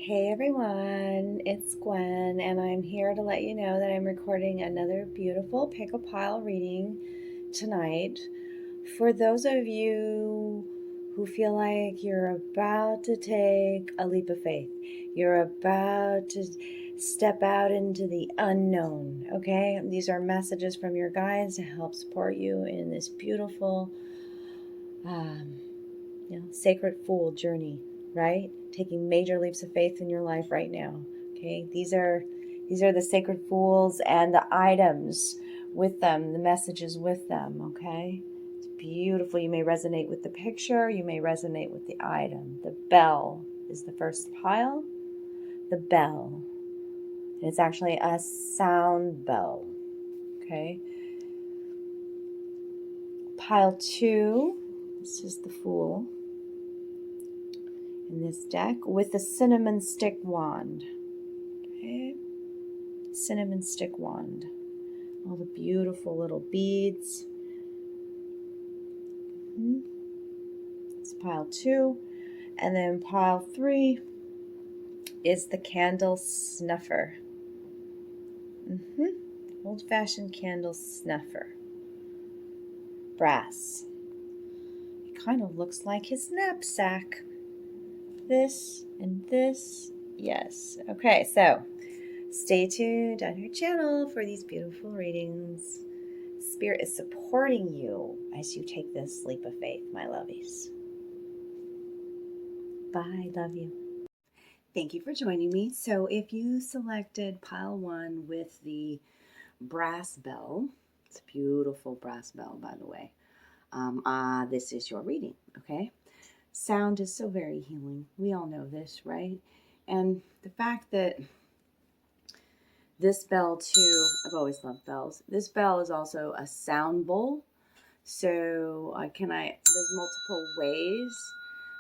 Hey everyone, it's Gwen, and I'm here to let you know that I'm recording another beautiful pick a pile reading tonight. For those of you who feel like you're about to take a leap of faith, you're about to step out into the unknown, okay? These are messages from your guides to help support you in this beautiful, um, sacred fool journey, right? Taking major leaps of faith in your life right now. Okay, these are the sacred fools and the items with them, the messages with them. Okay, it's beautiful. You may resonate with the picture. You may resonate with the item. The bell is the first pile. The bell. It's actually a sound bell. Okay. Pile 2. This is the fool in this deck with the cinnamon stick wand. Okay, cinnamon stick wand. All the beautiful little beads. It's pile 2. And then pile 3 is the candle snuffer. Old-fashioned candle snuffer. Brass. It kind of looks like his knapsack. This and this. Yes. Okay, so stay tuned on your channel for these beautiful readings. Spirit is supporting you as you take this leap of faith, my lovies. Bye. Love you. Thank you for joining me. So if you selected pile 1 with the brass bell, it's a beautiful brass bell, by the way. This is your reading, okay? Sound is so very healing. We all know this, right? And the fact that this bell too, I've always loved bells. This bell is also a sound bowl. So there's multiple ways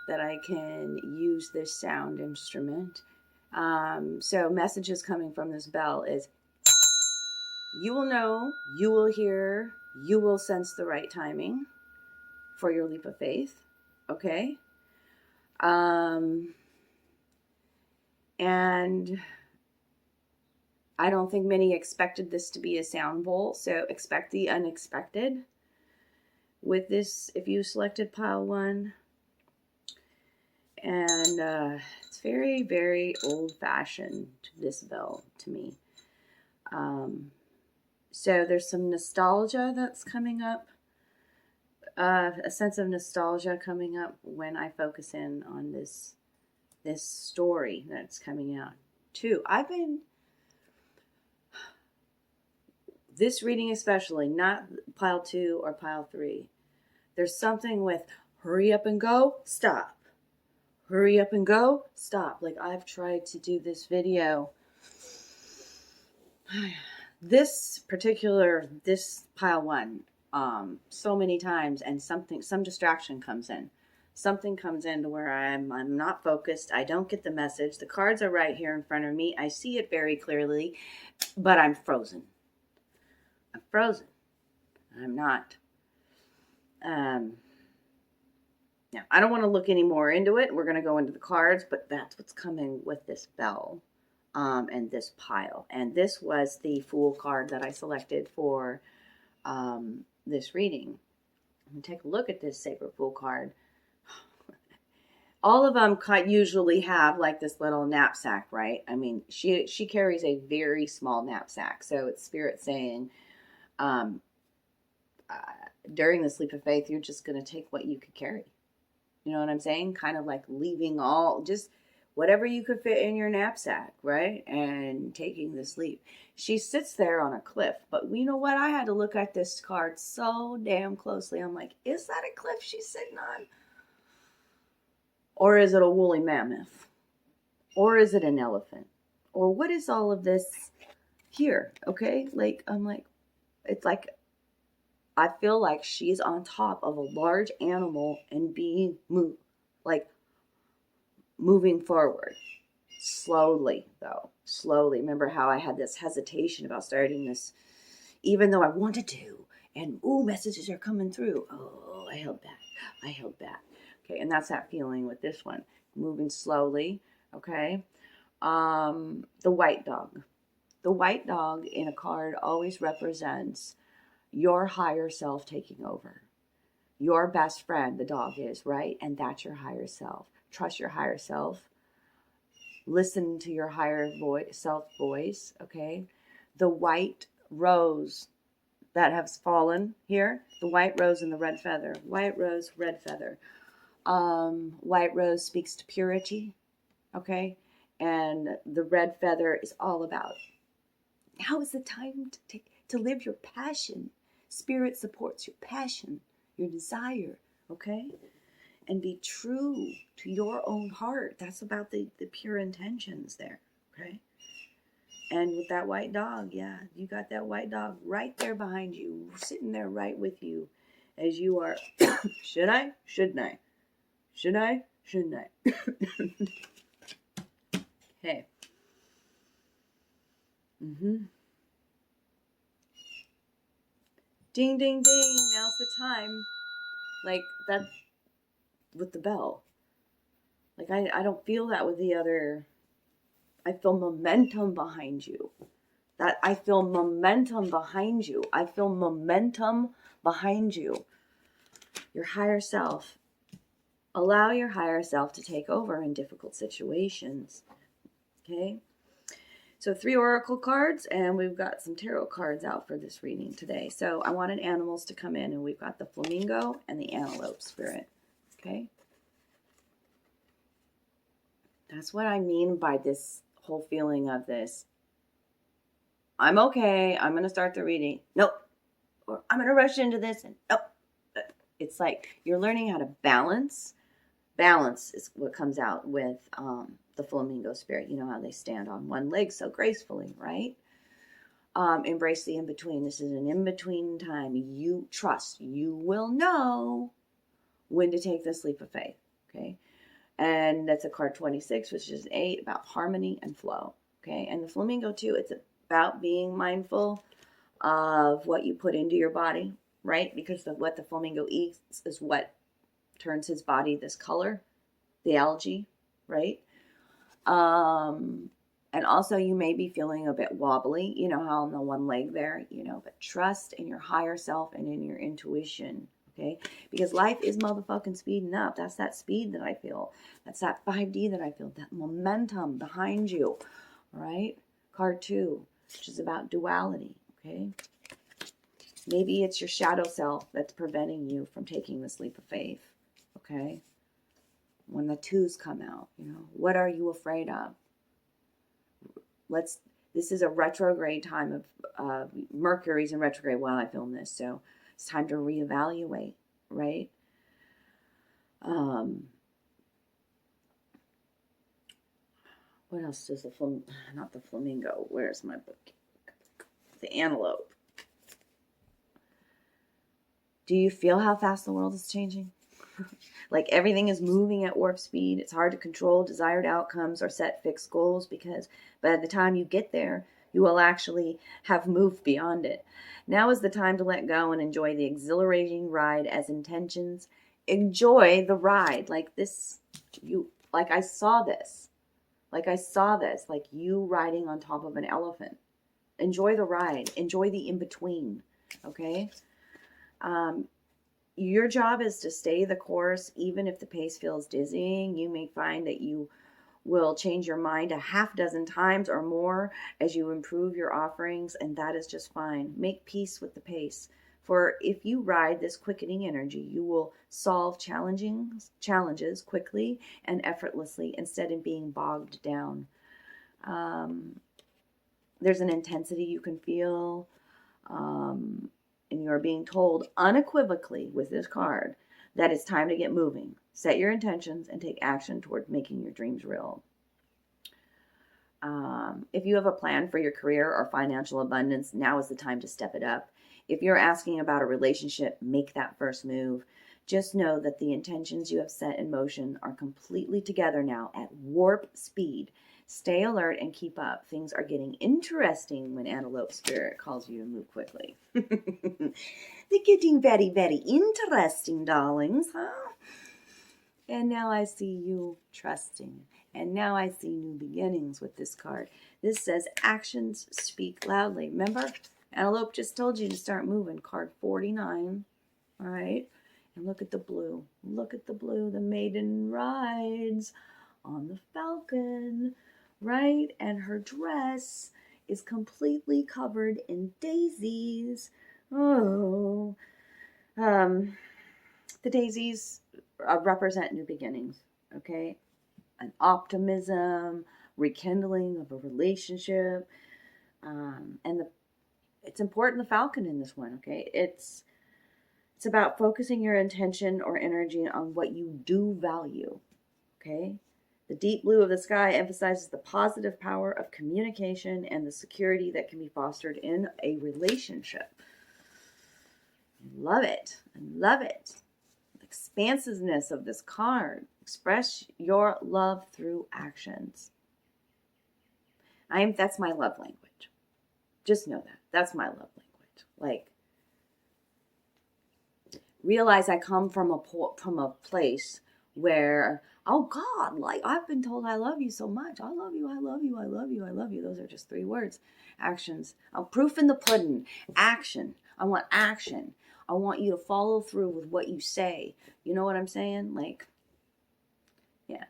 that I can use this sound instrument. So messages coming from this bell is you will know, you will hear, you will sense the right timing for your leap of faith. Okay. And I don't think many expected this to be a sound bowl, so expect the unexpected with this if you selected pile 1. And it's very, very old-fashioned, this bell, to me. So there's some nostalgia that's coming up, a sense of nostalgia coming up when I focus in on this story that's coming out, too. This reading especially, not pile 2 or pile 3. There's something with hurry up and go, stop. Hurry up and go, stop. Like I've tried to do this video. This pile 1, so many times, and some distraction comes in. Something comes in to where I'm not focused. I don't get the message. The cards are right here in front of me. I see it very clearly, but I'm frozen. I'm frozen. I'm not. Now, I don't want to look any more into it. We're going to go into the cards, but that's what's coming with this bell and this pile. And this was the Fool card that I selected for this reading. Take a look at this Sacred Fool card. All of them usually have like this little knapsack, right? I mean, she carries a very small knapsack. So it's Spirit saying, during this leap of faith, you're just going to take what you could carry. You know what I'm saying? Kind of like leaving just whatever you could fit in your knapsack, right? And taking this leap. She sits there on a cliff. But you know what? I had to look at this card so damn closely. I'm like, is that a cliff she's sitting on? Or is it a woolly mammoth? Or is it an elephant? Or what is all of this here? Okay? Like, I'm like, it's like, I feel like she's on top of a large animal and being moving forward. Slowly, though. Slowly. Remember how I had this hesitation about starting this, even though I wanted to. And, messages are coming through. Oh, I held back. Okay, and that's that feeling with this one. Moving slowly, okay? The white dog. The white dog in a card always represents your higher self taking over. Your best friend, the dog is, right? And that's your higher self. Trust your higher self. Listen to your higher self voice, okay? The white rose that has fallen here, the white rose and the red feather. White rose, red feather. White rose speaks to purity, okay? And the red feather is all about, now is the time to live your passion. Spirit supports your passion, your desire, okay? And be true to your own heart. That's about the pure intentions there, okay? And with that white dog, yeah, you got that white dog right there behind you, sitting there right with you as you are, should I? Shouldn't I? Should I? Shouldn't I? Hey. Ding, ding, ding. Now's the time. Like that with the bell. Like I don't feel that with the other. I feel momentum behind you. That I feel momentum behind you. I feel momentum behind you. Your higher self. Allow your higher self to take over in difficult situations. Okay? So 3 oracle cards, and we've got some tarot cards out for this reading today. So I wanted animals to come in, and we've got the flamingo and the antelope spirit. Okay? That's what I mean by this whole feeling of this. I'm okay. I'm going to start the reading. Nope. Or I'm going to rush into this. And nope. It's like you're learning how to balance. Balance is what comes out with the flamingo spirit. You know how they stand on one leg so gracefully, right? Embrace the in-between. This is an in-between time. You trust. You will know when to take this leap of faith. Okay? And that's a card 26, which is 8, about harmony and flow. Okay? And the flamingo, too, it's about being mindful of what you put into your body, right? Because what the flamingo eats is what turns his body this color, the algae, right? And also you may be feeling a bit wobbly, you know, how on the one leg there, you know, but trust in your higher self and in your intuition, okay? Because life is motherfucking speeding up. That's that speed that I feel. That's that 5D that I feel, that momentum behind you, all right? Card 2, which is about duality, okay? Maybe it's your shadow self that's preventing you from taking this leap of faith, okay? When the 2s come out, you know, what are you afraid of? This is a retrograde time of Mercury's in retrograde while I film this, so it's time to reevaluate, right? What else does not the flamingo, where's my book? The antelope. Do you feel how fast the world is changing? Like everything is moving at warp speed. It's hard to control desired outcomes or set fixed goals because by the time you get there, you will actually have moved beyond it. Now is the time to let go and enjoy the exhilarating ride as intentions. Enjoy the ride. Like this, I saw this. Like you riding on top of an elephant. Enjoy the ride. Enjoy the in-between. Okay? Your job is to stay the course, even if the pace feels dizzying. You may find that you will change your mind a half dozen times or more as you improve your offerings, and that is just fine. Make peace with the pace. For if you ride this quickening energy, you will solve challenges quickly and effortlessly instead of being bogged down. There's an intensity you can feel. And you're being told unequivocally with this card that it's time to get moving. Set your intentions and take action toward making your dreams real. If you have a plan for your career or financial abundance, now is the time to step it up. If you're asking about a relationship, make that first move. Just know that the intentions you have set in motion are completely together now at warp speed. Stay alert and keep up. Things are getting interesting when Antelope Spirit calls you to move quickly. They're getting very, very interesting, darlings, huh? And now I see you trusting And now I see new beginnings with this card. This says actions speak loudly. Remember, Antelope just told you to start moving. Card 49. All right. And look at the blue. Look at the blue. The maiden rides on the falcon, right? And her dress is completely covered in daisies. Oh. The daisies represent new beginnings, okay? An optimism, rekindling of a relationship. It's important, the falcon in this one, okay? It's about focusing your attention or energy on what you do value, okay? The deep blue of the sky emphasizes the positive power of communication and the security that can be fostered in a relationship. Love it. I love it. Expansiveness of this card. Express your love through actions. That's my love language. Just know that. That's my love language. Like, realize I come from a place where, oh God, like I've been told I love you so much. I love you, I love you, I love you, I love you. Those are just 3 words. Actions. Proof in the pudding. Action. I want action. I want you to follow through with what you say. You know what I'm saying? Like, yeah.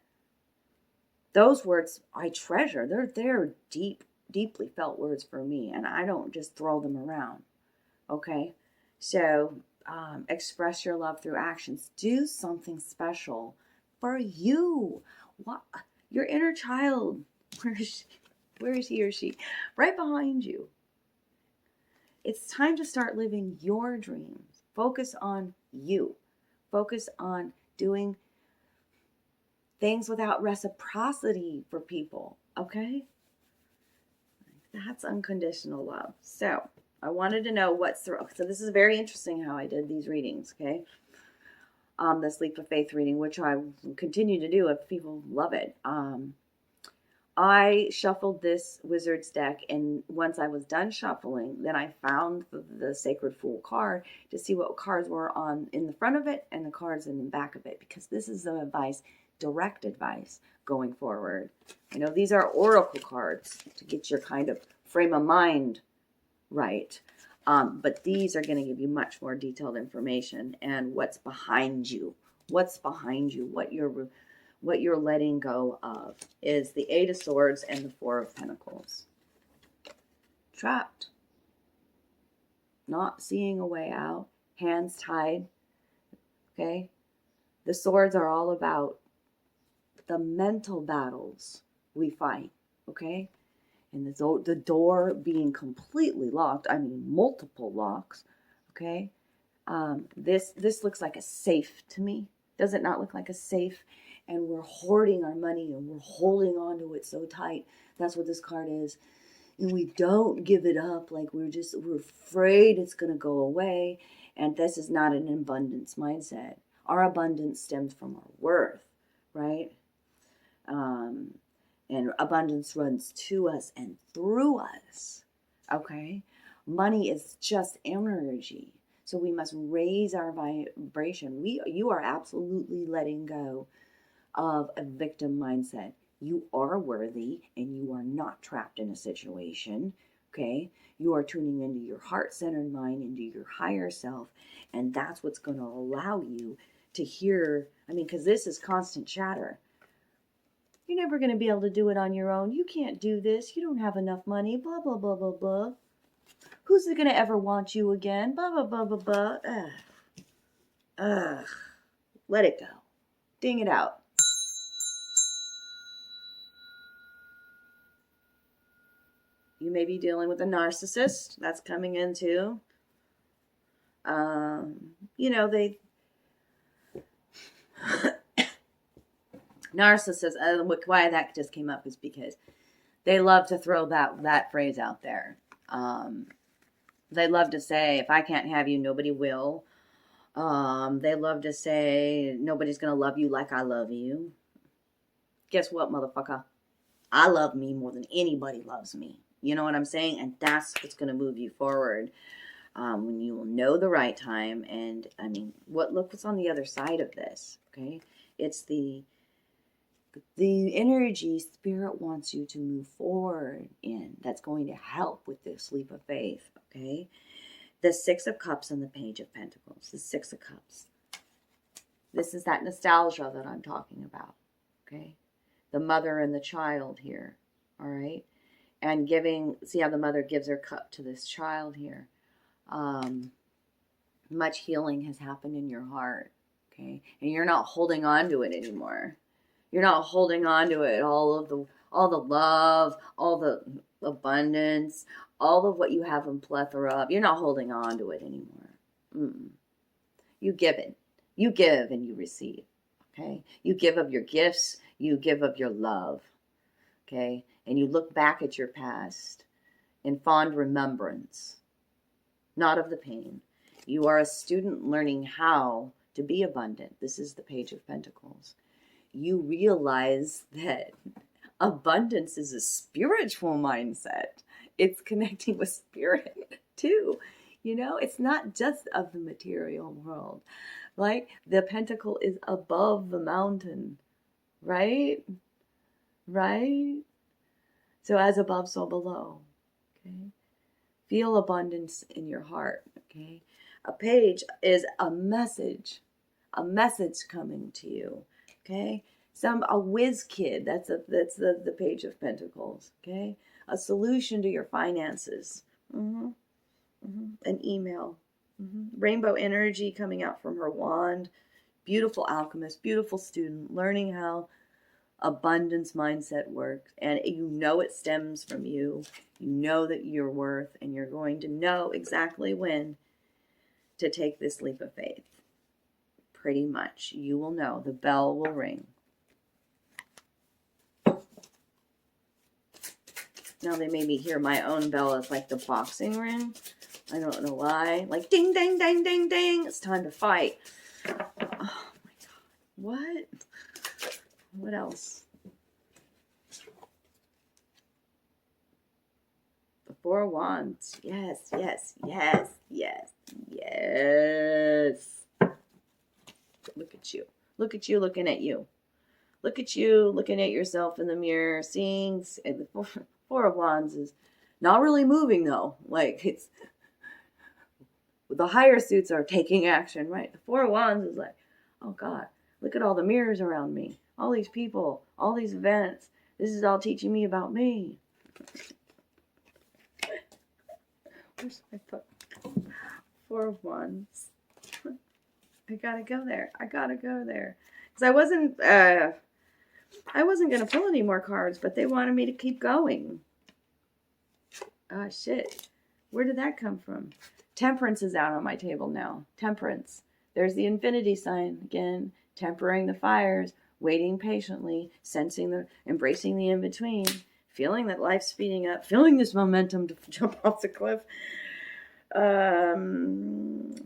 Those words I treasure. They're deeply felt words for me, and I don't just throw them around. Okay? So, express your love through actions. Do something special for you. What? Your inner child. Where is he or she? Right behind you. It's time to start living your dreams. Focus on you. Focus on doing things without reciprocity for people, okay? That's unconditional love. So, I wanted to know so this is very interesting how I did these readings, okay? This Leap of Faith reading, which I continue to do if people love it. I shuffled this Wizard's deck, and once I was done shuffling, then I found the Sacred Fool card to see what cards were in the front of it and the cards in the back of it, because this is the advice, direct advice going forward. You know, these are oracle cards to get your kind of frame of mind right. But these are going to give you much more detailed information and what's behind you. What's behind you, what you're letting go of is the 8 of Swords and the 4 of Pentacles. Trapped. Not seeing a way out. Hands tied. Okay? The swords are all about the mental battles we fight. Okay? And the door being completely locked. I mean, multiple locks. Okay? This looks like a safe to me. Does it not look like a safe? And we're hoarding our money and we're holding on to it so tight. That's what this card is. And we don't give it up. Like we're afraid it's going to go away. And this is not an abundance mindset. Our abundance stems from our worth, right? And abundance runs to us and through us, okay? Money is just energy. So we must raise our vibration. You are absolutely letting go of a victim mindset. You are worthy and you are not trapped in a situation, okay? You are tuning into your heart-centered mind, into your higher self, and that's what's going to allow you to hear, because this is constant chatter. You're never going to be able to do it on your own. You can't do this. You don't have enough money, blah, blah, blah, blah, blah. Who's going to ever want you again? Blah, blah, blah, blah, blah. Ugh. Let it go. Ding it out. You may be dealing with a narcissist. That's coming in too. They narcissists. Why that just came up is because they love to throw that phrase out there. They love to say, if I can't have you, nobody will. They love to say, nobody's going to love you like I love you. Guess what, motherfucker? I love me more than anybody loves me. You know what I'm saying? And that's what's going to move you forward. When you will know the right time. And look what's on the other side of this. Okay. It's the the energy Spirit wants you to move forward in, that's going to help with this leap of faith, okay? The Six of Cups and the Page of Pentacles. The Six of Cups. This is that nostalgia that I'm talking about, okay? The mother and the child here, all right? And giving, see how the mother gives her cup to this child here. Much healing has happened in your heart, okay? And you're not holding on to it anymore. You're not holding on to it, all the love, all the abundance, all of what you have in plethora of. You're not holding on to it anymore. You give it. You give and you receive, okay? You give of your gifts. You give of your love, okay? And you look back at your past in fond remembrance, not of the pain. You are a student learning how to be abundant. This is the Page of Pentacles. You realize that abundance is a spiritual mindset. It's connecting with spirit too. You know, it's not just of the material world. Like the pentacle is above the mountain, right? Right? So as above, so below. Okay. Feel abundance in your heart. Okay. A page is a message coming to you. Okay. A whiz kid. That's the Page of Pentacles. Okay. A solution to your finances. An email. Rainbow energy coming out from her wand. Beautiful alchemist, beautiful student, learning how abundance mindset works. And you know it stems from you. You know that you're worth, and you're going to know exactly when to take this leap of faith. Pretty much. You will know. The bell will ring. Now they made me hear my own bell as like the boxing ring. I don't know why. Like ding, ding, ding, ding, ding. It's time to fight. Oh my God. What? What else? The Four of Wands. Yes, yes, yes, yes, yes. Look at you. Look at you looking at you. Look at you looking at yourself in the mirror, seeing the Four of Wands is not really moving though. Like it's, the higher suits are taking action, right? The Four of Wands is like, oh God, look at all the mirrors around me. All these people, all these events. This is all teaching me about me. Where's my book? Four of Wands. I gotta go there. I gotta go there. Because I wasn't gonna pull any more cards, but they wanted me to keep going. Ah, shit. Where did that come from? Temperance is out on my table now. Temperance. There's the infinity sign again. Tempering the fires. Waiting patiently. Embracing the in-between. Feeling that life's speeding up. Feeling this momentum to jump off the cliff.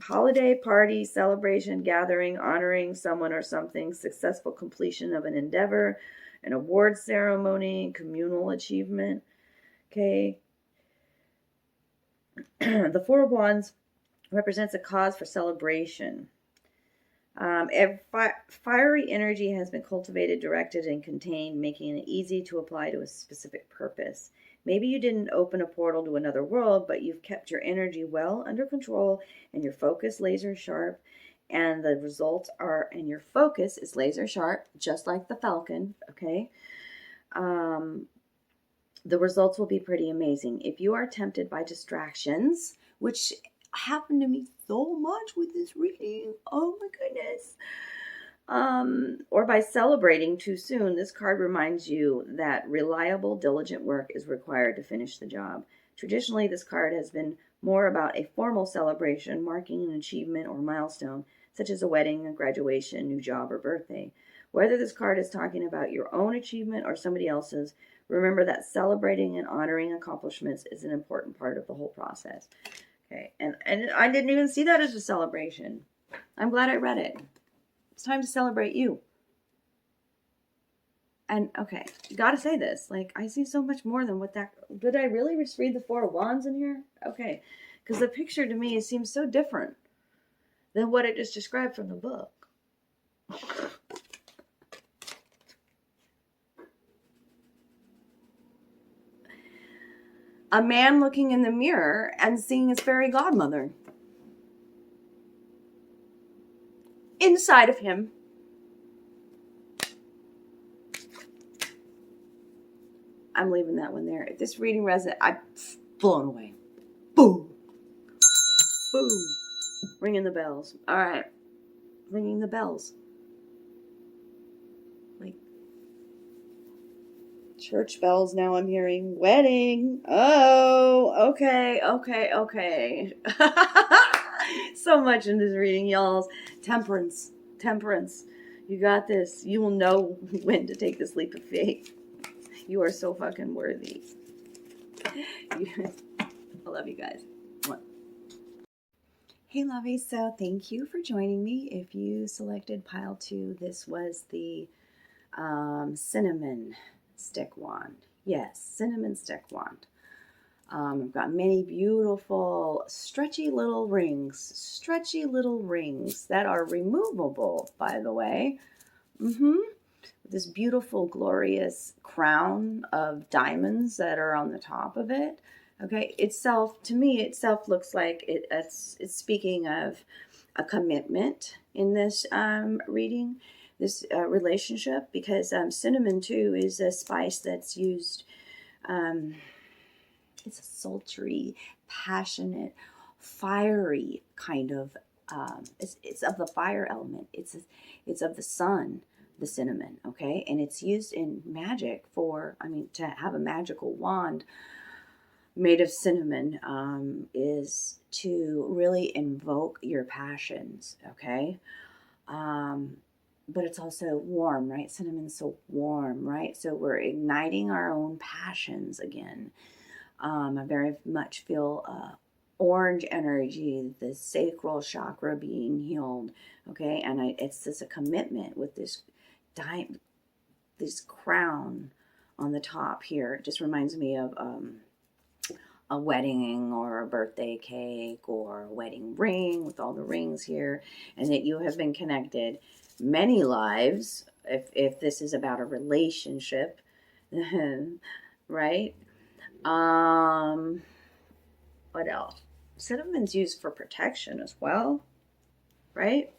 Holiday, party, celebration, gathering, honoring someone or something, successful completion of an endeavor, an award ceremony, communal achievement. Okay. The Four of Wands represents a cause for celebration. Fiery energy has been cultivated, directed, and contained, making it easy to apply to a specific purpose. Maybe you didn't open a portal to another world, but you've kept your energy well under control and your focus laser sharp. And the results are, and your focus is laser sharp, just like the Falcon, okay? The results will be pretty amazing. If you are tempted by distractions, which happened to me so much with this reading, oh my goodness, or by celebrating too soon, this card reminds you that reliable, diligent work is required to finish the job. Traditionally, this card has been more about a formal celebration, marking an achievement or milestone, such as a wedding, a graduation, new job, or birthday. Whether this card is talking about your own achievement or somebody else's, remember that celebrating and honoring accomplishments is an important part of the whole process. Okay, and I didn't even see that as a celebration. I'm glad I read it. It's time to celebrate you. And okay, gotta say this. Like, I see so much more than what that... Did I really just read the Four of Wands in here? Okay, because the picture to me seems so different than what it just described from the book. a man looking in the mirror and seeing his fairy godmother inside of him. I'm leaving that one there. If this reading resonates, I'm blown away. Boom. Boom. Ringing the bells. All right. Ringing the bells. Like church bells now I'm hearing. Wedding. Oh, okay. So much in this reading, y'all. Temperance. You got this. You will know when to take this leap of faith. You are so fucking worthy. I love you guys. Hey lovies, so thank you for joining me. If you selected pile 2, this was the cinnamon stick wand. Yes, cinnamon stick wand. I've got many beautiful stretchy little rings that are removable, by the way. This beautiful, glorious crown of diamonds that are on the top of it. Okay, to me, itself looks like it's speaking of a commitment in this reading, this relationship, because cinnamon too is a spice that's used. It's a sultry, passionate, fiery kind of. It's of the fire element. It's of the sun. The cinnamon, okay? And it's used in magic to have a magical wand made of cinnamon is to really invoke your passions, okay? But it's also warm, right? Cinnamon's so warm, right? So we're igniting our own passions again. I very much feel orange energy, the sacral chakra being healed, okay? And it's just a commitment with this crown on the top here. It just reminds me of a wedding or a birthday cake or a wedding ring with all the rings here, and that you have been connected many lives if this is about a relationship. Right? What else? Cinnamon's used for protection as well, right?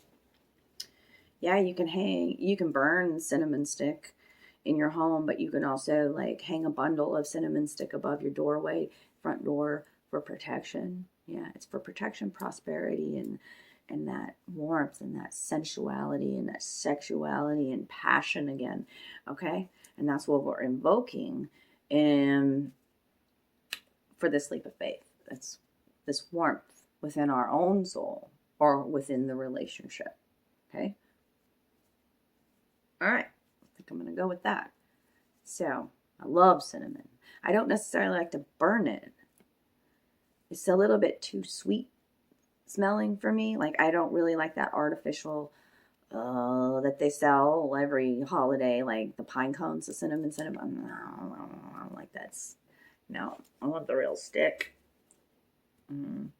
Yeah, you can burn cinnamon stick in your home, but you can also like hang a bundle of cinnamon stick above your doorway, front door, for protection. Yeah, it's for protection, prosperity, and that warmth and that sensuality and that sexuality and passion again. Okay? And that's what we're invoking for this leap of faith. It's this warmth within our own soul or within the relationship. Okay? All right, I think I'm going to go with that. So, I love cinnamon. I don't necessarily like to burn it. It's a little bit too sweet smelling for me. Like, I don't really like that artificial that they sell every holiday, like the pine cones, the cinnamon. No, I don't like that. No, I want the real stick. And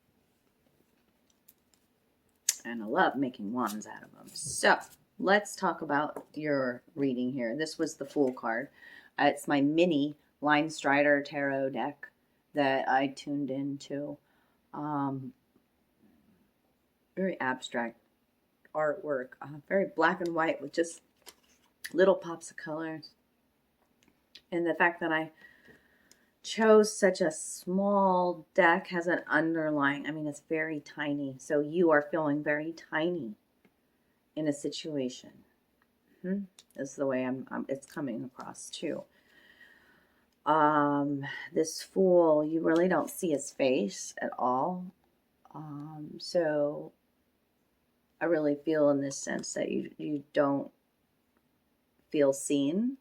I love making wands out of them. So, let's talk about your reading here. This was the Fool card. It's my mini Line Strider tarot deck that I tuned into. Very abstract artwork. Very black and white with just little pops of colors. And the fact that I chose such a small deck has an underlying, it's very tiny. So you are feeling very tiny in a situation. That's the way it's coming across too. This Fool, you really don't see his face at all. So I really feel in this sense that you don't feel seen.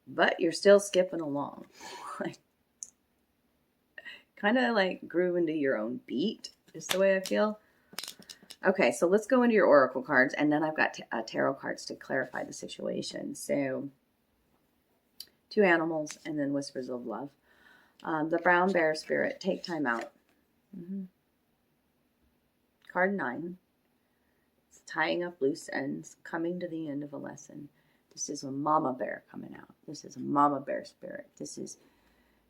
But you're still skipping along. Kind of like groove into your own beat, is the way I feel. Okay, so let's go into your oracle cards, and then I've got tarot cards to clarify the situation. So, 2 animals, and then whispers of love. The brown bear spirit, take time out. Card 9. tying up loose ends, coming to the end of a lesson. This is a mama bear coming out. This is a mama bear spirit. This is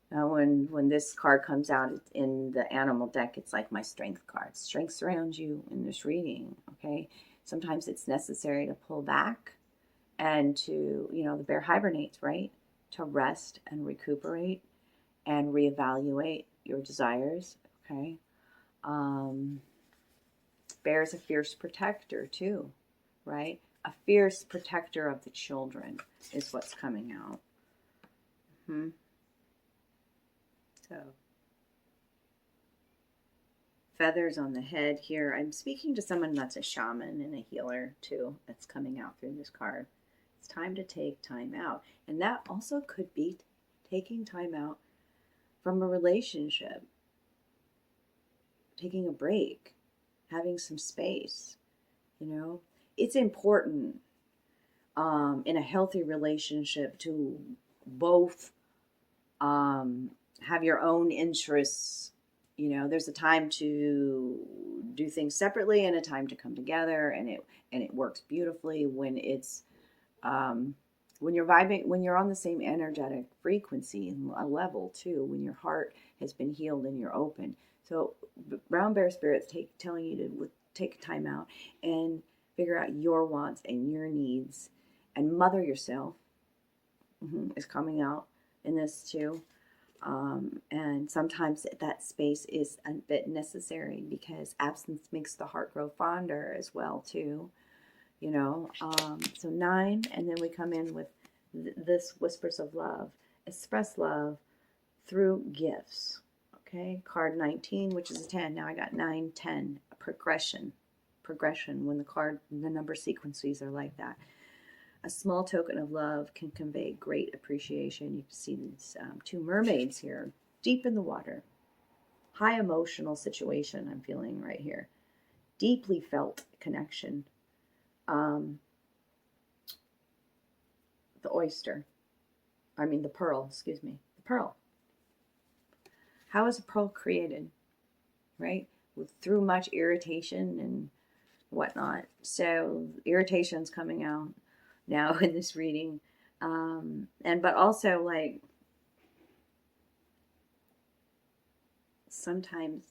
when this card comes out in the animal deck, it's like my strength card. Strength surrounds you in this reading, okay? Sometimes it's necessary to pull back and to, the bear hibernates, right? To rest and recuperate and reevaluate your desires, okay? Bear is a fierce protector too, right? A fierce protector of the children is what's coming out. So, feathers on the head here. I'm speaking to someone that's a shaman and a healer too. That's coming out through this card. It's time to take time out. And that also could be taking time out from a relationship. Taking a break. Having some space. It's important in a healthy relationship to both have your own interests. There's a time to do things separately and a time to come together, and it works beautifully when it's when you're vibing, when you're on the same energetic frequency and a level too, when your heart has been healed and you're open. So brown bear spirits telling you to take time out and figure out your wants and your needs, and mother yourself is coming out in this too. And sometimes that space is a bit necessary because absence makes the heart grow fonder as well too. So 9, and then we come in with this whispers of love. Express love through gifts. Okay, card 19, which is a 10. Now I got 9, 10, a progression when the number sequences are like that. A small token of love can convey great appreciation. You can see these 2 mermaids here, deep in the water. High emotional situation I'm feeling right here. Deeply felt connection. The pearl, the pearl. How is a pearl created? Right? Through much irritation and whatnot. So irritation's coming out now in this reading. But also like sometimes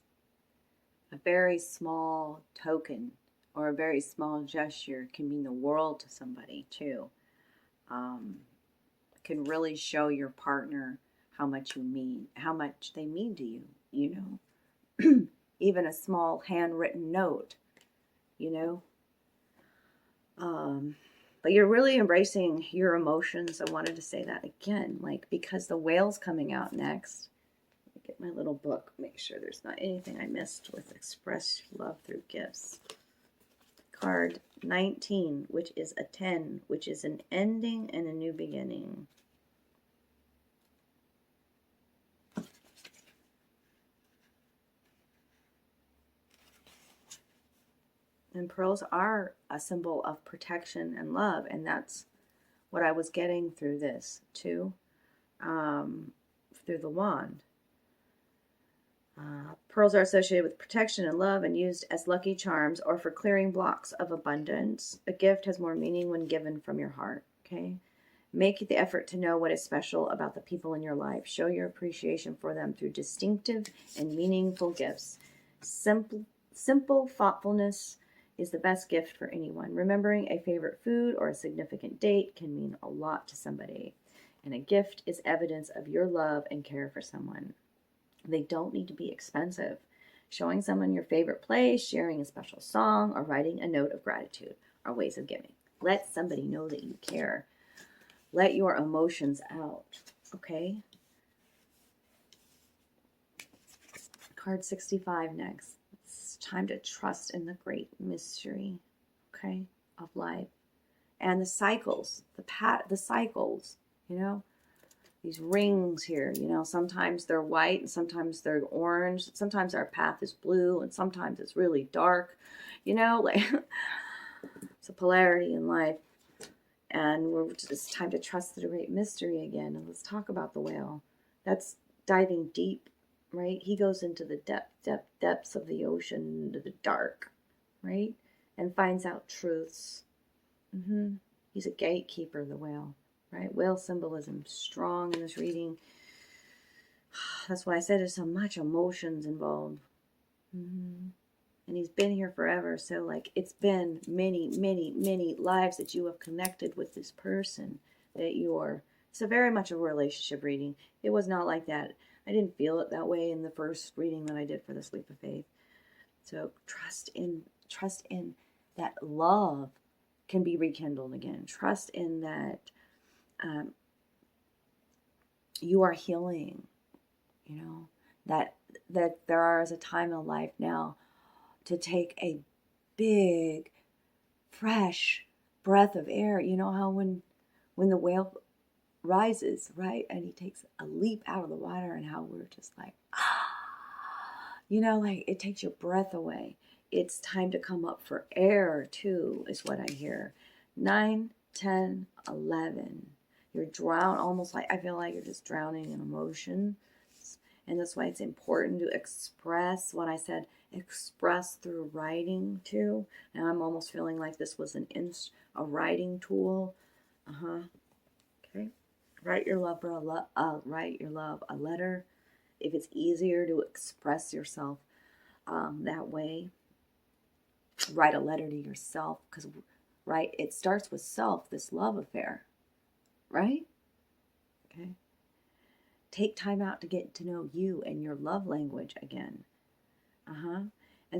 a very small token or a very small gesture can mean the world to somebody too. Can really show your partner how much they mean to you, even a small handwritten note, but you're really embracing your emotions. I wanted to say that again, because the whale's coming out next. Let me get my little book, make sure there's not anything I missed with express love through gifts. Card 19, which is a 10, which is an ending and a new beginning. And pearls are a symbol of protection and love, and that's what I was getting through this too, through the wand. Pearls are associated with protection and love and used as lucky charms or for clearing blocks of abundance. A gift has more meaning when given from your heart, okay? Make the effort to know what is special about the people in your life. Show your appreciation for them through distinctive and meaningful gifts. Simple thoughtfulness is the best gift for anyone. Remembering a favorite food or a significant date can mean a lot to somebody. And a gift is evidence of your love and care for someone. They don't need to be expensive. Showing someone your favorite place, sharing a special song, or writing a note of gratitude are ways of giving. Let somebody know that you care. Let your emotions out, okay? Card 65 next. It's time to trust in the great mystery, okay, of life. And the cycles, the cycles, these rings here, sometimes they're white and sometimes they're orange. Sometimes our path is blue and sometimes it's really dark, it's a polarity in life. And it's time to trust the great mystery again. And let's talk about the whale. That's diving deep, right? He goes into the depths of the ocean, into the dark, right? and finds out truths. He's a gatekeeper, the whale, right? Whale symbolism strong in this reading. That's why I said there's so much emotions involved. And he's been here forever. So like it's been many, many, many lives that you have connected with this person that you're. It's a very much a relationship reading. It was not like that. I didn't feel it that way in the first reading that I did for this Leap of Faith. So trust in that love can be rekindled again. Trust in that you are healing. You know, that there is a time in life now to take a big, fresh breath of air. You know how when the whale rises, right, and he takes a leap out of the water, and how we're just like, you know, like it takes your breath away. It's time to come up for air too, is what I hear. 9, 10, 11. You're drowned, almost like, I feel like you're just drowning in emotion. And that's why it's important to express what I said, express through writing too. And I'm almost feeling like this was a writing tool. Okay. Write your love a letter. If it's easier to express yourself that way, write a letter to yourself, because right, it starts with self, this love affair, right? Okay. Take time out to get to know you and your love language again. And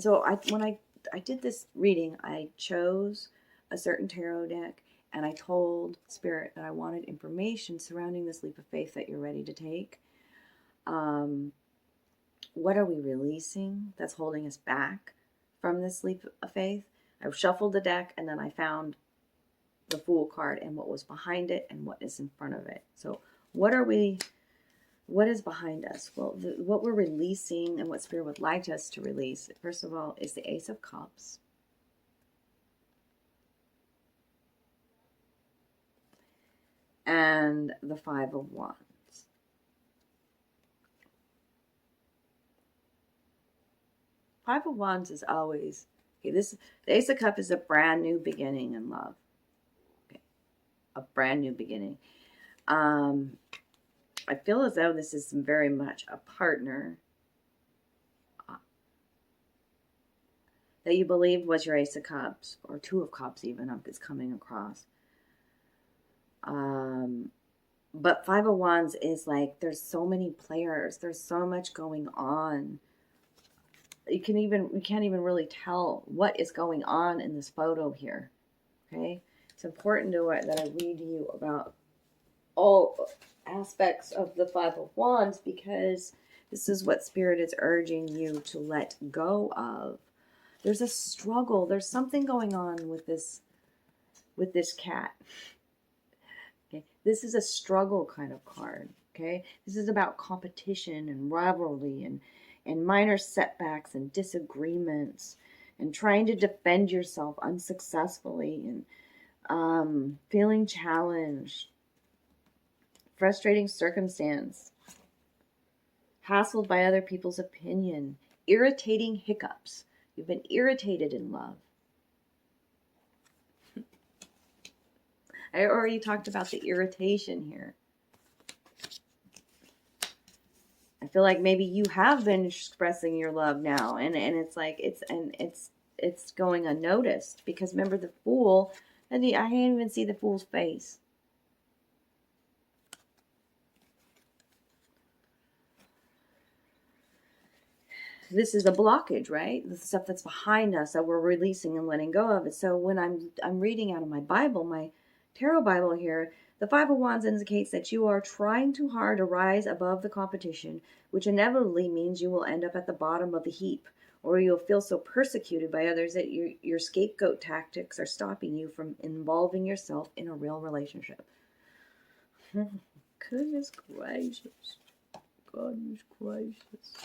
so when I did this reading, I chose a certain tarot deck, and I told Spirit that I wanted information surrounding this leap of faith that you're ready to take. What are we releasing that's holding us back from this leap of faith? I shuffled the deck, and then I found the Fool card and what was behind it and what is in front of it. So what is behind us? Well, what we're releasing and what Spirit would like us to release, first of all, is the Ace of Cups. And the Five of Wands. Five of Wands is always, okay, the Ace of Cups is a brand new beginning in love. Okay, a brand new beginning. I feel as though this is very much a partner that you believed was your Ace of Cups, or Two of Cups even, it's coming across. But Five of Wands is like, there's so many players, there's so much going on. You can't even really tell what is going on in this photo here. Okay, it's important that I read to you about all aspects of the Five of Wands, because this is what Spirit is urging you to let go of. There's a struggle. There's something going on with this cat. Okay, this is a struggle kind of card. Okay, this is about competition and rivalry and minor setbacks and disagreements and trying to defend yourself unsuccessfully and feeling challenged. Frustrating circumstance, hassled by other people's opinion, irritating hiccups. You've been irritated in love. I already talked about the irritation here. I feel like maybe you have been expressing your love now, and it's like it's going unnoticed, because remember the Fool, and I can't even see the Fool's face. This is a blockage, right? The stuff that's behind us that we're releasing and letting go of it. So when I'm reading out of my Bible, my tarot Bible here, the Five of Wands indicates that you are trying too hard to rise above the competition, which inevitably means you will end up at the bottom of the heap, or you'll feel so persecuted by others that your scapegoat tactics are stopping you from involving yourself in a real relationship. Goodness gracious. Goodness gracious.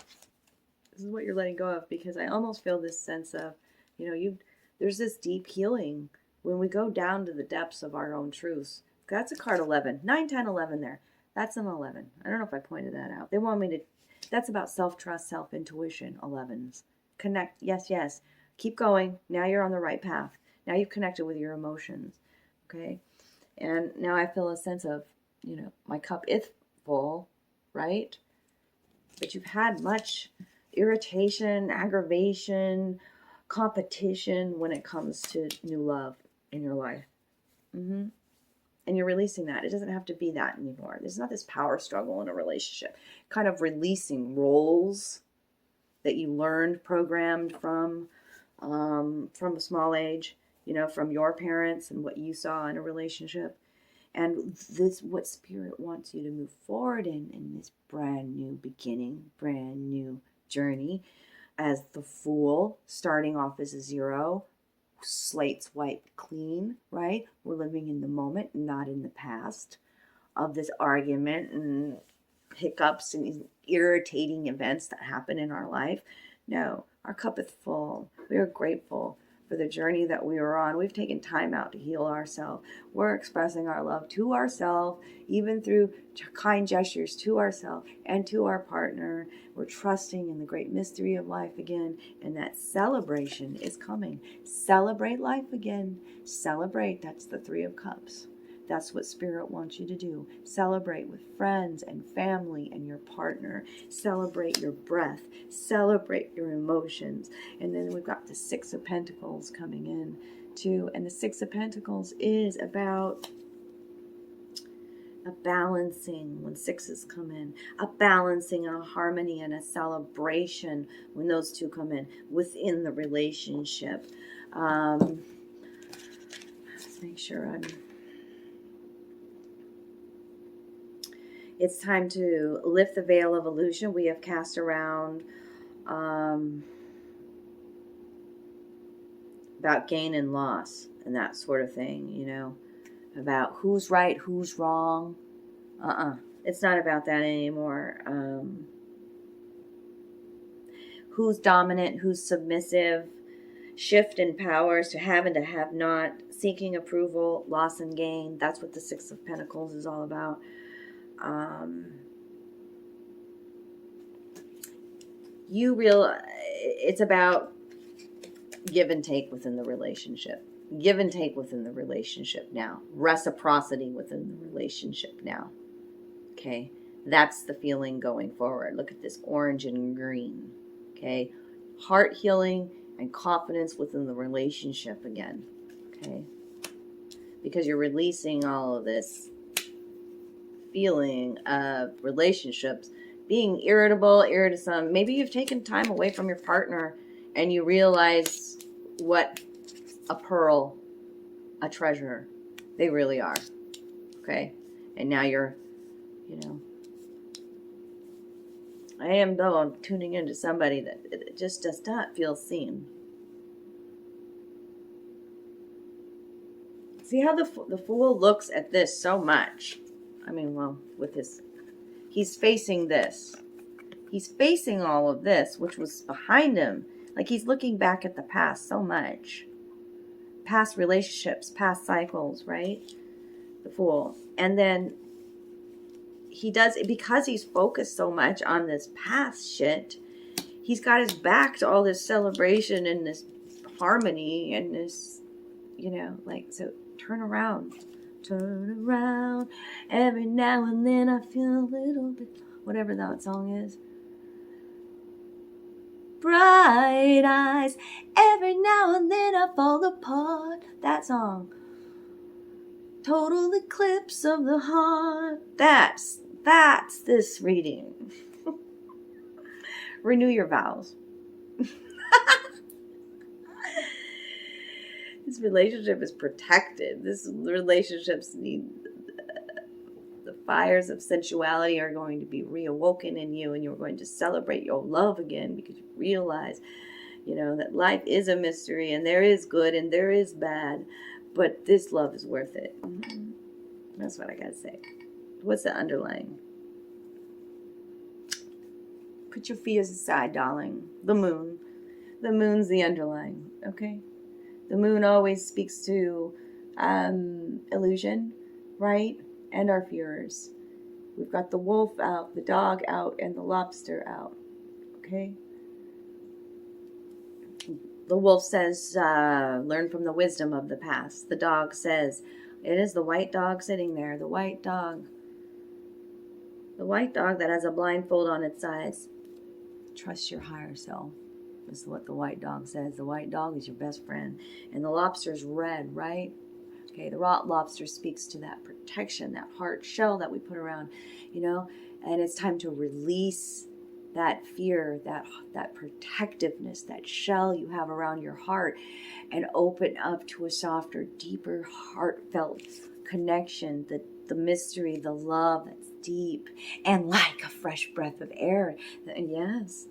This is what you're letting go of, because I almost feel this sense of, there's this deep healing when we go down to the depths of our own truths. That's a card 11. 9, 10, 11 there. That's an 11. I don't know if I pointed that out. They want me to, that's about self-trust, self-intuition, 11s. Connect, yes. Keep going. Now you're on the right path. Now you've connected with your emotions. Okay. And now I feel a sense of, my cup is full, right? But you've had much irritation, aggravation, competition when it comes to new love in your life. And you're releasing that. It doesn't have to be that anymore. There's not this power struggle in a relationship. Kind of releasing roles that you learned, programmed from a small age, from your parents and what you saw in a relationship. And this, what Spirit wants you to move forward in this brand new beginning, brand new journey, as the Fool, starting off as a 0, slate's wiped clean, right? We're living in the moment, not in the past of this argument and hiccups and irritating events that happen in our life. No, our cup is full. We are grateful for the journey that we were on. We've taken time out to heal ourselves. We're expressing our love to ourselves, even through kind gestures to ourselves and to our partner. We're trusting in the great mystery of life again, and that celebration is coming. Celebrate life again. Celebrate. That's the 3 of Cups. That's what Spirit wants you to do. Celebrate with friends and family and your partner. Celebrate your breath. Celebrate your emotions. And then we've got the 6 of Pentacles coming in too. And the 6 of Pentacles is about a balancing when 6s come in. A balancing and a harmony and a celebration when those 2 come in within the relationship. Let's make sure It's time to lift the veil of illusion we have cast around about gain and loss and that sort of thing, about who's right, who's wrong. It's not about that anymore. Who's dominant, who's submissive, shift in powers to have and to have not, seeking approval, loss and gain. That's what the 6 of Pentacles is all about. It's about give and take within the relationship. Give and take within the relationship now. Reciprocity within the relationship now. Okay? That's the feeling going forward. Look at this orange and green. Okay? Heart healing and confidence within the relationship again. Okay? Because you're releasing all of this feeling of relationships being irritable, irritasome. Maybe you've taken time away from your partner and you realize what a pearl, a treasure they really are. Okay? And now you're, I'm tuning into somebody that just does not feel seen. See how the Fool looks at this so much. With he's facing this. He's facing all of this, which was behind him. Like he's looking back at the past so much. Past relationships, past cycles, right? The Fool. And then he does it because he's focused so much on this past shit. He's got his back to all this celebration and this harmony and this, so turn around. Turn around. Every now and then I feel a little bit, whatever that song is. Bright eyes. Every now and then I fall apart. That song. Total eclipse of the heart. That's this reading. Renew your vows. This relationship is protected. This relationships need the fires of sensuality are going to be reawoken in you, and you're going to celebrate your love again because you realize, that life is a mystery and there is good and there is bad, but this love is worth it. That's what I gotta say. What's the underlying? Put your fears aside, darling. The moon. The moon's the underlying, okay? The moon always speaks to illusion, right? And our fears. We've got the wolf out, the dog out, and the lobster out, okay? The wolf says, learn from the wisdom of the past. The dog says, it is the white dog sitting there. The white dog. The white dog that has a blindfold on its eyes. Trust your higher self. This is what the white dog says. The white dog is your best friend. And the lobster's red, right? Okay, the raw lobster speaks to that protection, that heart shell that we put around, and it's time to release that fear, that protectiveness, that shell you have around your heart, and open up to a softer, deeper, heartfelt connection, the mystery, the love that's deep and like a fresh breath of air. Yes.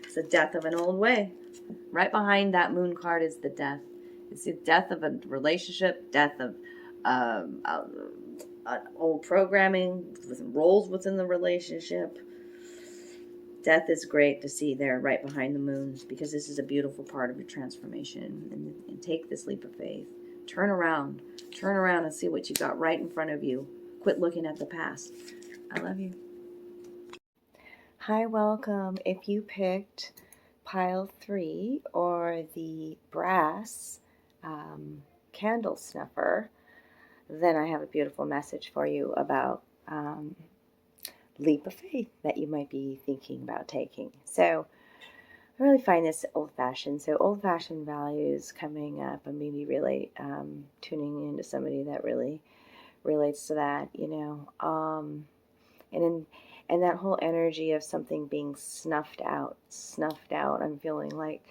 It's the death of an old way. Right behind that moon card is the death. It's the death of a relationship, death of old programming, roles within the relationship. Death is great to see there right behind the moon, because this is a beautiful part of your transformation. And take this leap of faith. Turn around and see what you got right in front of you. Quit looking at the past. I love you. Hi, welcome. If you picked pile 3 or the brass candle snuffer, then I have a beautiful message for you about leap of faith that you might be thinking about taking. So I really find this old-fashioned. So old-fashioned values coming up, and maybe really tuning into somebody that really relates to that, and that whole energy of something being snuffed out. I'm feeling like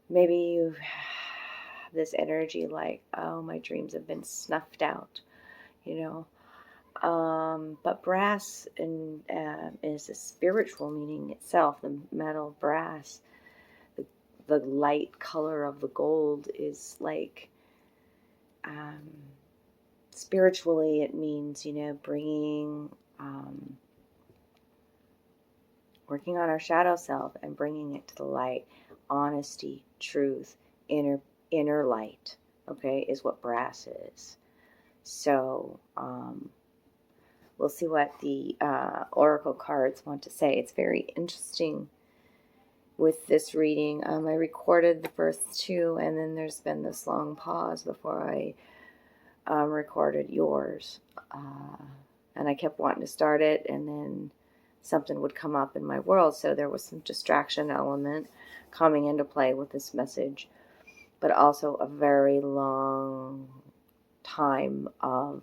maybe you this energy like, oh, my dreams have been snuffed out, but brass is a spiritual meaning itself. The metal brass, the light color of the gold is like, spiritually it means, bringing, working on our shadow self and bringing it to the light. Honesty, truth, inner light, okay, is what brass is. So we'll see what the oracle cards want to say. It's very interesting with this reading. I recorded the first 2, and then there's been this long pause before I recorded yours. And I kept wanting to start it, and then something would come up in my world. So there was some distraction element coming into play with this message, but also a very long time of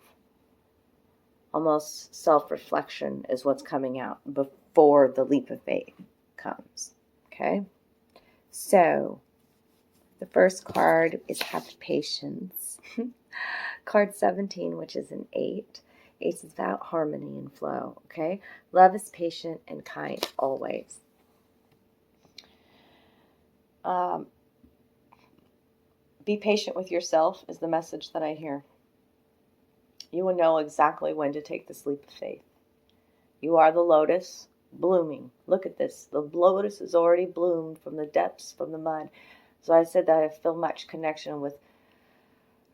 almost self-reflection is what's coming out before the leap of faith comes. Okay? So the first card is Have Patience. Card 17, which is an 8. 8 is about harmony and flow. Okay? Love is patient and kind always. Be patient with yourself is the message that I hear. You will know exactly when to take this leap of faith. You are the lotus blooming. Look at this. The lotus is already bloomed from the depths, from the mud. So I said that I feel much connection with,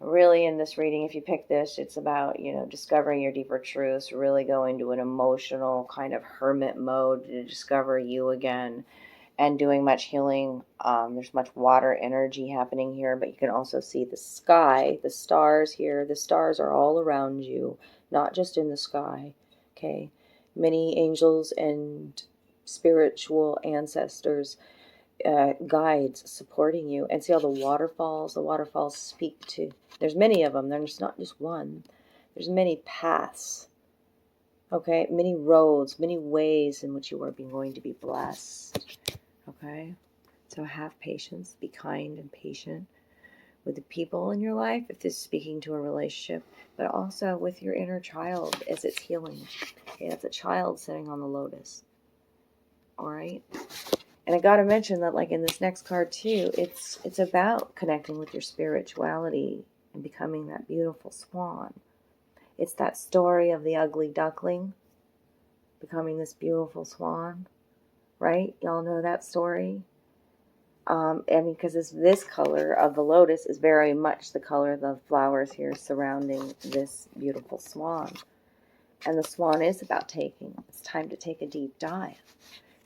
really in this reading, if you pick this, it's about, discovering your deeper truths, really going to an emotional kind of hermit mode to discover you again, and doing much healing. There's much water energy happening here, but you can also see the sky, the stars here. The stars are all around you, not just in the sky, okay? Many angels and spiritual ancestors, guides supporting you. And see all the waterfalls speak to, there's many of them, there's not just one. There's many paths, okay? Many roads, many ways in which you are going to be blessed. Okay, so have patience, be kind and patient with the people in your life, if this is speaking to a relationship, but also with your inner child as it's healing. Okay, that's a child sitting on the lotus. All right, and I got to mention that, like in this next card too, it's about connecting with your spirituality and becoming that beautiful swan. It's that story of the ugly duckling becoming this beautiful swan. Right? Y'all know that story? Because this color of the lotus is very much the color of the flowers here surrounding this beautiful swan. And the swan is about taking. It's time to take a deep dive.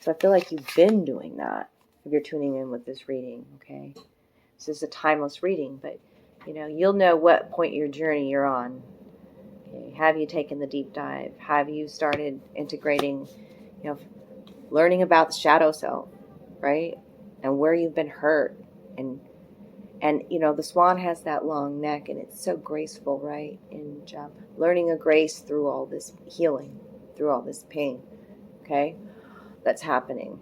So I feel like you've been doing that if you're tuning in with this reading, okay? This is a timeless reading, but you'll know what point in your journey you're on. Okay? Have you taken the deep dive? Have you started integrating, learning about the shadow self, right? And where you've been hurt. And the swan has that long neck and it's so graceful, right? And learning a grace through all this healing, through all this pain, okay? That's happening.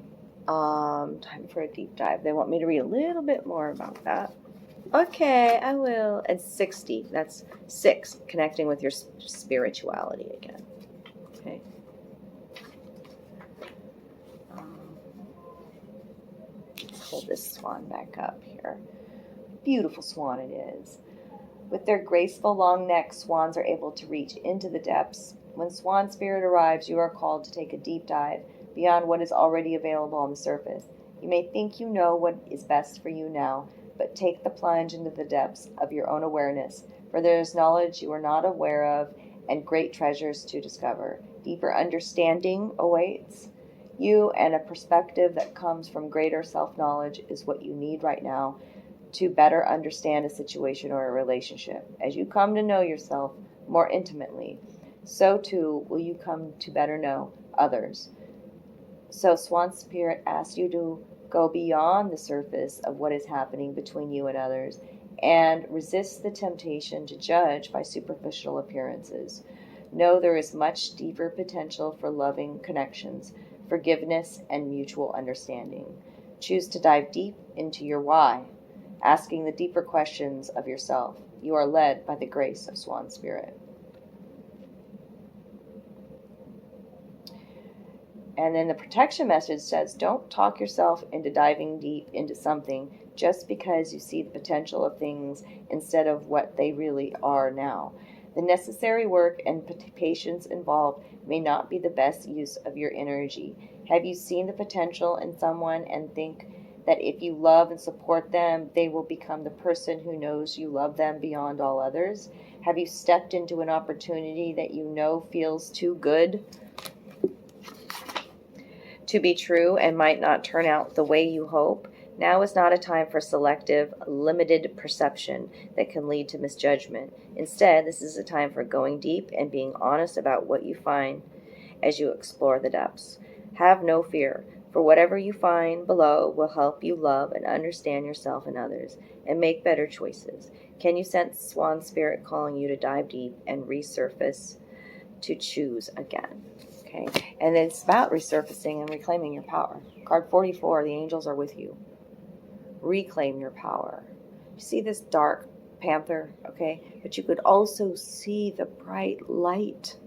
Time for a deep dive. They want me to read a little bit more about that. Okay, I will. And 60, that's 6, connecting with your spirituality again. Okay. Let's hold this swan back up here. Beautiful swan it is. With their graceful long necks, swans are able to reach into the depths. When swan spirit arrives, you are called to take a deep dive beyond what is already available on the surface. You may think you know what is best for you now, but take the plunge into the depths of your own awareness, for there is knowledge you are not aware of and great treasures to discover. Deeper understanding awaits you, and a perspective that comes from greater self-knowledge is what you need right now to better understand a situation or a relationship. As you come to know yourself more intimately, so too will you come to better know others. So Swan Spirit asks you to go beyond the surface of what is happening between you and others and resist the temptation to judge by superficial appearances. Know there is much deeper potential for loving connections, forgiveness, and mutual understanding. Choose to dive deep into your why, asking the deeper questions of yourself. You are led by the grace of Swan Spirit. And then the protection message says, don't talk yourself into diving deep into something just because you see the potential of things instead of what they really are now. The necessary work and patience involved may not be the best use of your energy. Have you seen the potential in someone and think that if you love and support them, they will become the person who knows you love them beyond all others? Have you stepped into an opportunity that you know feels too good to be true and might not turn out the way you hope? Now is not a time for selective, limited perception that can lead to misjudgment. Instead, this is a time for going deep and being honest about what you find as you explore the depths. Have no fear, for whatever you find below will help you love and understand yourself and others, and make better choices. Can you sense Swan Spirit calling you to dive deep and resurface to choose again? Okay, and it's about resurfacing and reclaiming your power. Card 44, the angels are with you. Reclaim your power. You see this dark panther, okay? But you could also see the bright light.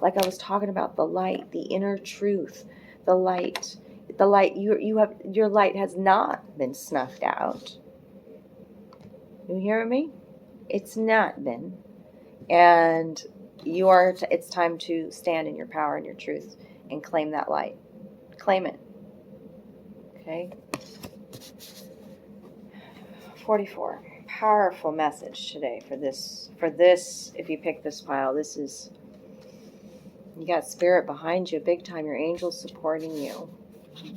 Like I was talking about, the light, the inner truth, the light, your light has not been snuffed out. You hear me? It's not been. And it's time to stand in your power and your truth and claim that light. Claim it. Okay? 44. Powerful message today for this. If you pick this pile, you got spirit behind you, big time. Your angels supporting you.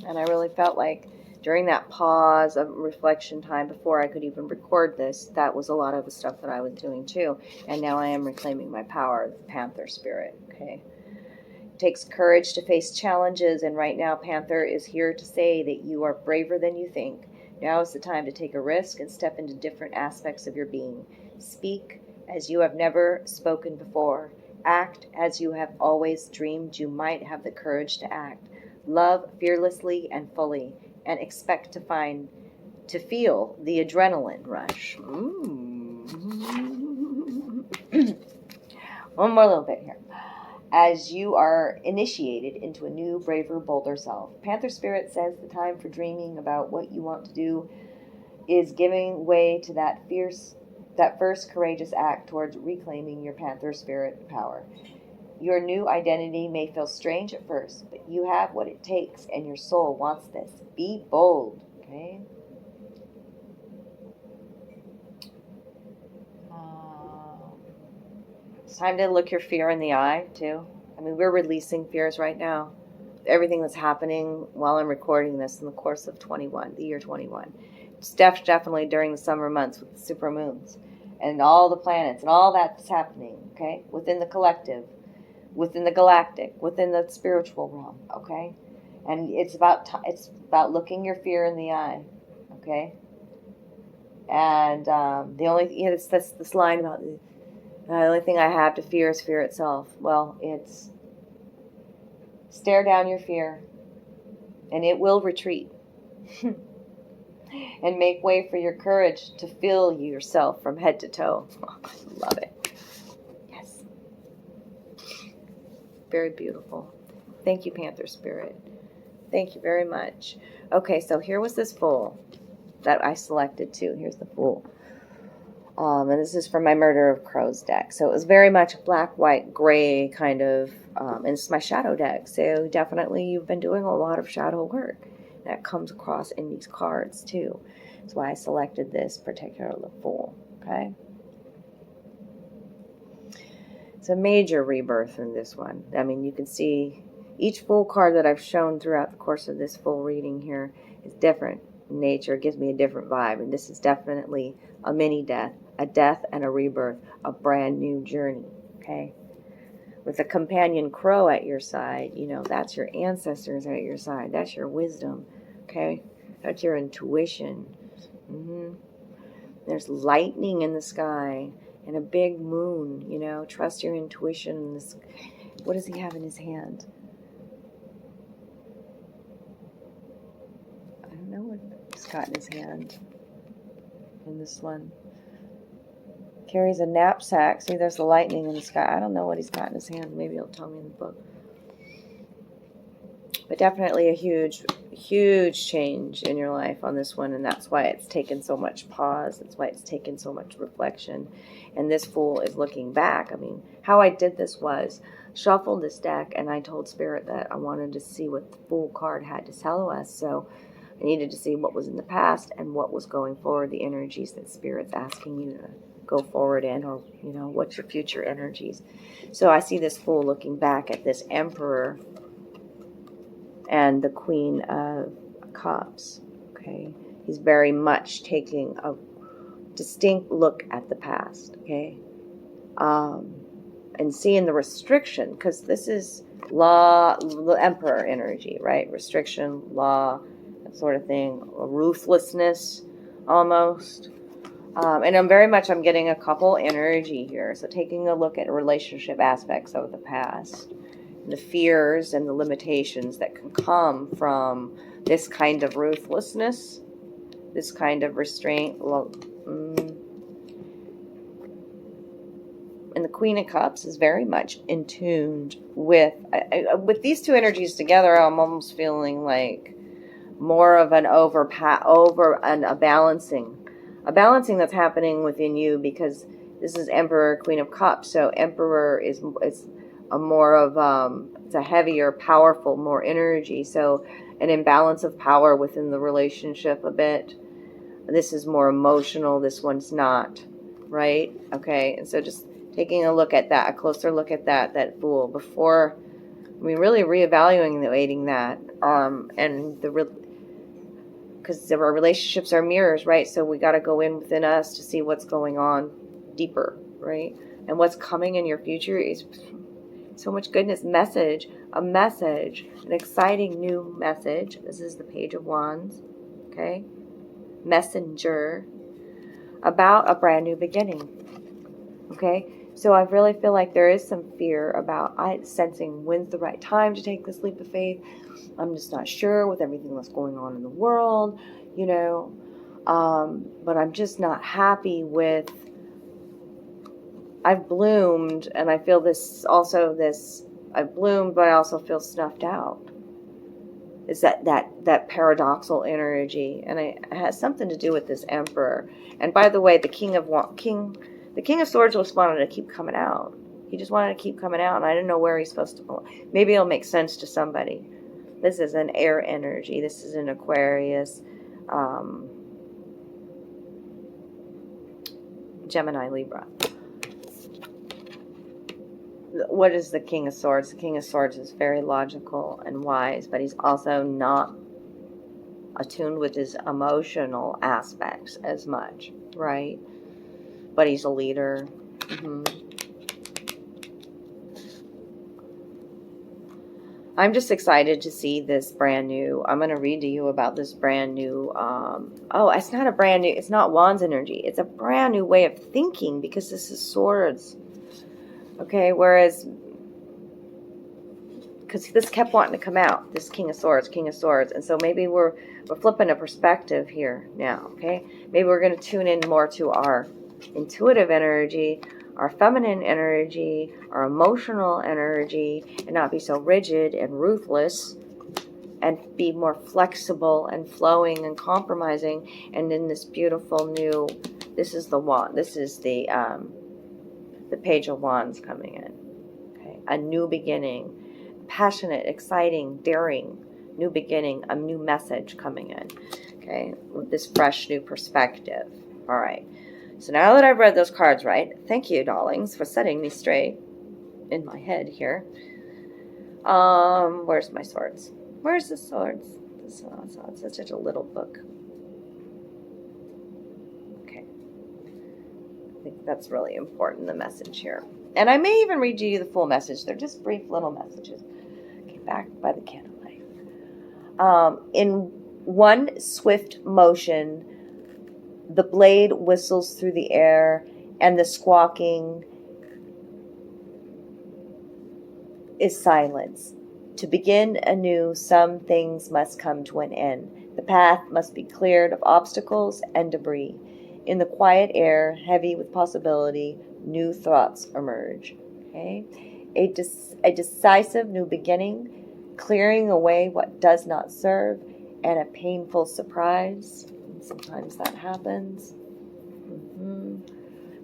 And I really felt like during that pause of reflection time before I could even record this, that was a lot of the stuff that I was doing too. And now I am reclaiming my power, the Panther spirit. Okay. It takes courage to face challenges, and right now Panther is here to say that you are braver than you think. Now is the time to take a risk and step into different aspects of your being. Speak as you have never spoken before. Act as you have always dreamed you might have the courage to act. Love fearlessly and fully, and expect to feel the adrenaline rush. One more little bit here. As you are initiated into a new, braver, bolder self. Panther Spirit says the time for dreaming about what you want to do is giving way to that first courageous act towards reclaiming your Panther Spirit power. Your new identity may feel strange at first, but you have what it takes, and your soul wants this. Be bold, okay? It's time to look your fear in the eye, too. I mean, we're releasing fears right now. everything that's happening while I'm recording this in the course of 21, the year 21. It's definitely during the summer months with the super moons and all the planets and all that's happening, okay, within the collective, within the galactic, within the spiritual realm, okay? And it's about looking your fear in the eye, okay? And the only, it's this line about the only thing I have to fear is fear itself. Well, it's stare down your fear, and it will retreat. And make way for your courage to feel yourself from head to toe. Oh, I love it. Yes. Very beautiful. Thank you, Panther Spirit. Thank you very much. Okay, so here was this Fool that I selected too. Here's the Fool. And this is from my Murder of Crows deck. So it was very much black, white, gray kind of, and it's my shadow deck. So definitely you've been doing a lot of shadow work. That comes across in these cards too. That's why I selected this particular Fool, okay? It's a major rebirth in this one. I mean, you can see each Fool card that I've shown throughout the course of this full reading here is different in nature. It gives me a different vibe, and this is definitely a mini death, a death and a rebirth, a brand new journey, okay? With a companion crow at your side, you know, that's your ancestors at your side. That's your wisdom, okay? That's your intuition. There's lightning in the sky and a big moon, you know. Trust your intuition. What does he have in his hand? I don't know what he's got in his hand in this one. Carries a knapsack. See, there's the lightning in the sky. I don't know what he's got in his hand. Maybe he'll tell me in the book. But definitely a huge, huge change in your life on this one, and that's why it's taken so much pause. That's why it's taken so much reflection. And this Fool is looking back. I mean, how I did this was shuffled this deck, and I told Spirit that I wanted to see what the Fool card had to tell us. So I needed to see what was in the past and what was going forward, the energies that Spirit's asking you to go forward in, or, you know, what's your future energies. So I see this Fool looking back at this Emperor and the Queen of Cups, okay? He's very much taking a distinct look at the past, okay? And seeing the restriction, because this is law, the Emperor energy, right? Restriction, law, that sort of thing, ruthlessness, almost. And I'm getting a couple energy here. So taking a look at relationship aspects of the past, the fears and the limitations that can come from this kind of ruthlessness, this kind of restraint. And the Queen of Cups is very much in tune with these two energies together. I'm almost feeling like more of a balancing that's happening within you, because this is Emperor, Queen of Cups. So Emperor is a more of it's a heavier, powerful, more energy. So an imbalance of power within the relationship a bit. This is more emotional. This one's not, right? Okay, and so just taking a look at that, a closer look at that Fool before, really reevaluating that, and because our relationships are mirrors, right? So we got to go in within us to see what's going on deeper, right? And what's coming in your future is so much goodness. A message, an exciting new message. This is the Page of Wands, okay? Messenger, about a brand new beginning, okay? So I really feel like there is some fear about sensing when's the right time to take this leap of faith. I'm just not sure with everything that's going on in the world, you know. But I'm just not happy with, I've bloomed, and I feel I've bloomed, but I also feel snuffed out. Is that paradoxical energy, and it has something to do with this Emperor. And by the way, the King of Swords just wanted to keep coming out. He just wanted to keep coming out, and I didn't know where he's supposed to go. Maybe it'll make sense to somebody. This is an air energy. This is an Aquarius, Gemini, Libra. what is the King of Swords? The King of Swords is very logical and wise, but he's also not attuned with his emotional aspects as much, right? But he's a leader. I'm just excited to see this brand new, I'm going to read to you about this brand new, it's not a brand new, it's not Wands energy. It's a brand new way of thinking because this is swords. Okay, whereas, because this kept wanting to come out, this King of Swords. And so maybe we're flipping a perspective here now, okay? Maybe we're going to tune in more to our intuitive energy, our feminine energy, our emotional energy, and not be so rigid and ruthless, and be more flexible and flowing and compromising. And in this beautiful new, this is the wand. This is the Page of Wands coming in. Okay, a new beginning, passionate, exciting, daring, new beginning, a new message coming in. Okay, with this fresh new perspective. All right. So now that I've read those cards right, thank you, darlings, for setting me straight in my head here. Where's my swords? Where's the swords? It's such a little book. Okay. I think that's really important, the message here. And I may even read you the full message. They're just brief little messages. Okay, back by the candlelight. In one swift motion, the blade whistles through the air, and the squawking is silence. To begin anew, some things must come to an end. The path must be cleared of obstacles and debris. In the quiet air, heavy with possibility, new thoughts emerge. Okay? A decisive new beginning, clearing away what does not serve, and a painful surprise. Sometimes that happens.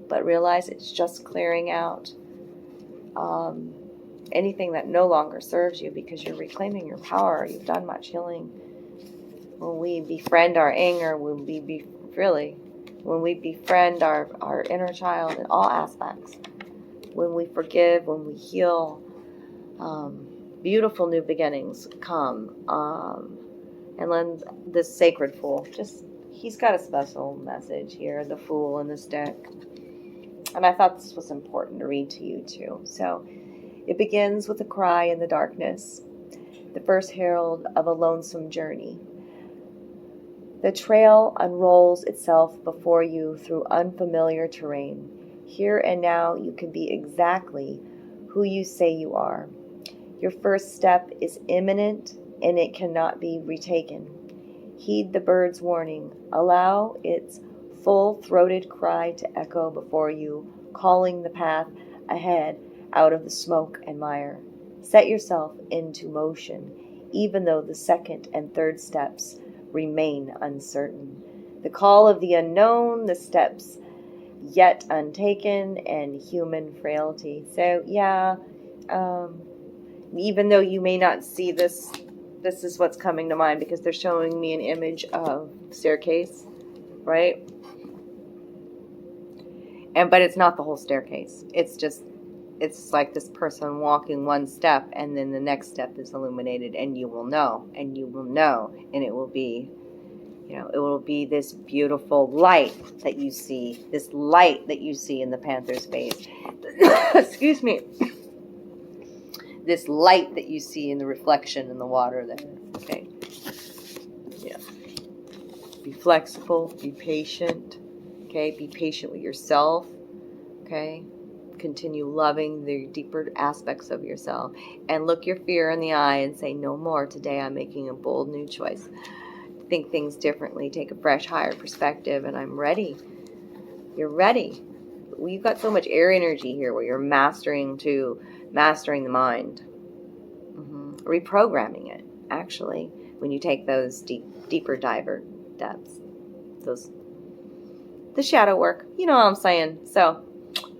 But realize it's just clearing out anything that no longer serves you, because you're reclaiming your power. You've done much healing. When we befriend our anger, when we befriend our inner child in all aspects, when we forgive, when we heal, beautiful new beginnings come. And then this sacred fool, he's got a special message here, the Fool in this deck. And I thought this was important to read to you too. So it begins with a cry in the darkness, the first herald of a lonesome journey. The trail unrolls itself before you through unfamiliar terrain. Here and now you can be exactly who you say you are. Your first step is imminent, and it cannot be retaken. Heed the bird's warning. Allow its full-throated cry to echo before you, calling the path ahead out of the smoke and mire. Set yourself into motion, even though the second and third steps remain uncertain. The call of the unknown, the steps yet untaken, and human frailty. So, even though you may not see this is what's coming to mind, because they're showing me an image of staircase, right? But it's not the whole staircase. It's like this person walking one step, and then the next step is illuminated, and you will know, and it will be, it will be this beautiful light that you see, in the panther's face. Excuse me. This light that you see in the reflection in the water there. Okay. Yeah. Be flexible. Be patient. Okay. Be patient with yourself. Okay. Continue loving the deeper aspects of yourself. And look your fear in the eye and say, no more. Today I'm making a bold new choice. Think things differently. Take a fresh, higher perspective. And I'm ready. You're ready. You've got so much air energy here where you're mastering the mind, reprogramming it, actually, when you take those deeper diver depths, the shadow work, you know what I'm saying. So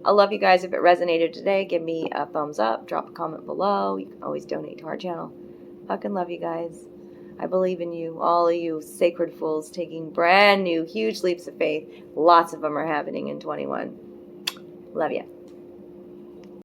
I love you guys. If it resonated today, give me a thumbs up, drop a comment below. You can always donate to our channel. Fucking love you guys. I believe in you, all of you sacred fools taking brand new huge leaps of faith. Lots of them are happening in 21. Love ya.